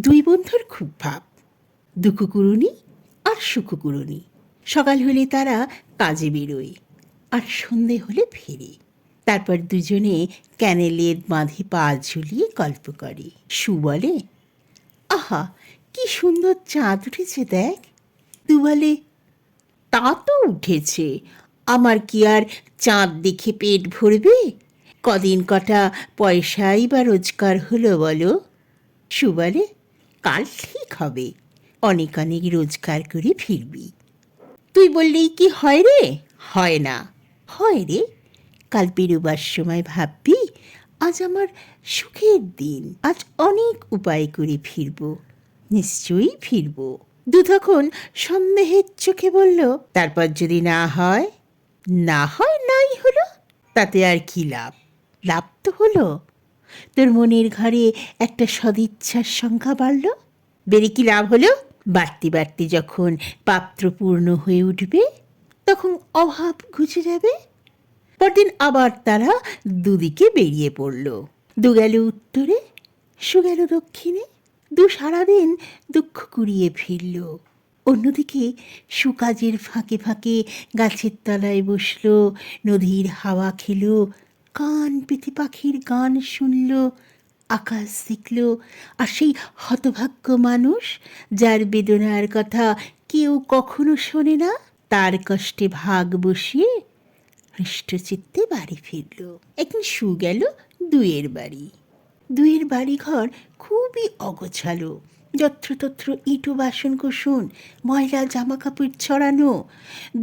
দুই বন্ধুর খুব ভাব, দুকুকুরুনি আর সুকুকুরুনি। সকাল হলে তারা কাজে বেরোয় আর সন্ধে হলে ফেরে। তারপর দুজনে ক্যানেলের বাঁধে পা ঝুলিয়ে গল্প করে। সু বলে, আহা কি সুন্দর চাঁদ উঠেছে দেখ। দু বলে, তা তো উঠেছে, আমার কি আর চাঁদ দেখে পেট ভরবে? কদিন কটা পয়সাই বা রোজগার হলো বলো? সু বলে, কাল ঠিক হবে, অনেক অনেক রোজগার করে ফিরবি। তুই বললেই কি হয় রে? হয় না। হয় রে, কাল বেরোবার সময় ভাববি আজ আমার সুখের দিন, আজ অনেক উপায় করে ফিরব, নিশ্চয়ই ফিরব। দু তখন সন্দেহের চোখে বলল, তারপর যদি না হয়? না হয় নাই হলো, তাতে আর কি লাভ? লাভ তো হলো, তোর মনের ঘরে একটা সদিচ্ছার সংখ্যা বাড়ল। বেড়ে কি লাভ হলো? বাড়তে বাড়তে যখন পাত্র পূর্ণ হয়ে উঠবে তখন অভাব ঘুচে যাবে। পরদিন আবার তারা দুদিকে বেরিয়ে পড়ল। দু গেল উত্তরে, সু গেল দক্ষিণে। দু সারাদিন দুঃখ কুড়িয়ে ফিরল। অন্যদিকে সু কাজের ফাঁকে ফাঁকে গাছের তলায় বসল, নদীর হাওয়া খেল, কান পেতে পাখির গান শুনল, আকাশ দেখল। আর সেই হতভাগ্য মানুষ যার বেদনার কথা কেউ কখনো শোনে না, তার কষ্টে ভাগ বসিয়ে হৃষ্টচিত্তে বাড়ি ফিরল। একদিন সু গেল দুয়ের বাড়ি। দুয়ের বাড়িঘর খুবই অগোছালো, যত্রতত্র ইঁটো বাসন কোসন, ময়লা জামা কাপড় ছড়ানো।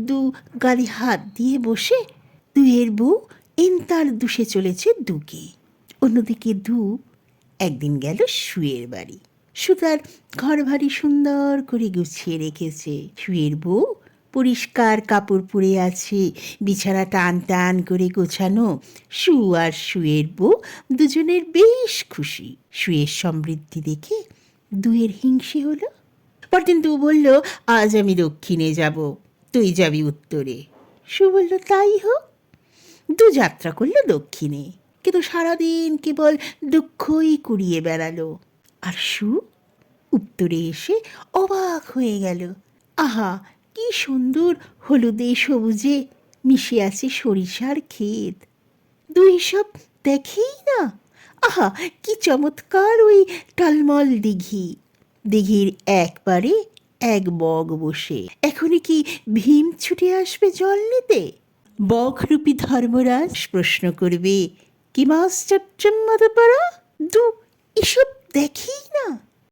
দু গালে হাত দিয়ে বসে দুয়ের বউ এন্তার দুষে চলেছে দুকে। অন্যদিকে দু একদিন গেল সুয়ের বাড়ি। সু তার ঘর ভারী সুন্দর করে গুছিয়ে রেখেছে। সুয়ের বউ পরিষ্কার কাপড় পরে আছে, বিছানা টান টান করে গোছানো। সু আর সুয়ের বউ দুজনের বেশ খুশি। সুয়ের সমৃদ্ধি দেখে দুয়ের হিংসে হলো। পরদিন দু বলল, আজ আমি দক্ষিণে যাব, তুই যাবি উত্তরে। সু বলল, তাই হোক। দু যাত্রা করল দক্ষিণে, কিন্তু সারাদিন কেবল দুঃখই কুড়িয়ে বেড়ালো। আর সু উত্তরে এসে অবাক হয়ে গেল। আহা কি সুন্দর হলুদে সবুজে মিশে আছে সরিষার ক্ষেত। দুই সব দেখেই না। আহা কি চমৎকার ওই টলমল দিঘি। দিঘির একবারে এক বগ বসে। এখনই কি ভীম ছুটে আসবে জল নিতে? বগরূপী ধর্মরাজ প্রশ্ন করবে, কি মাশ্চর্যম মধুপরা? দু এসব দেখেই না।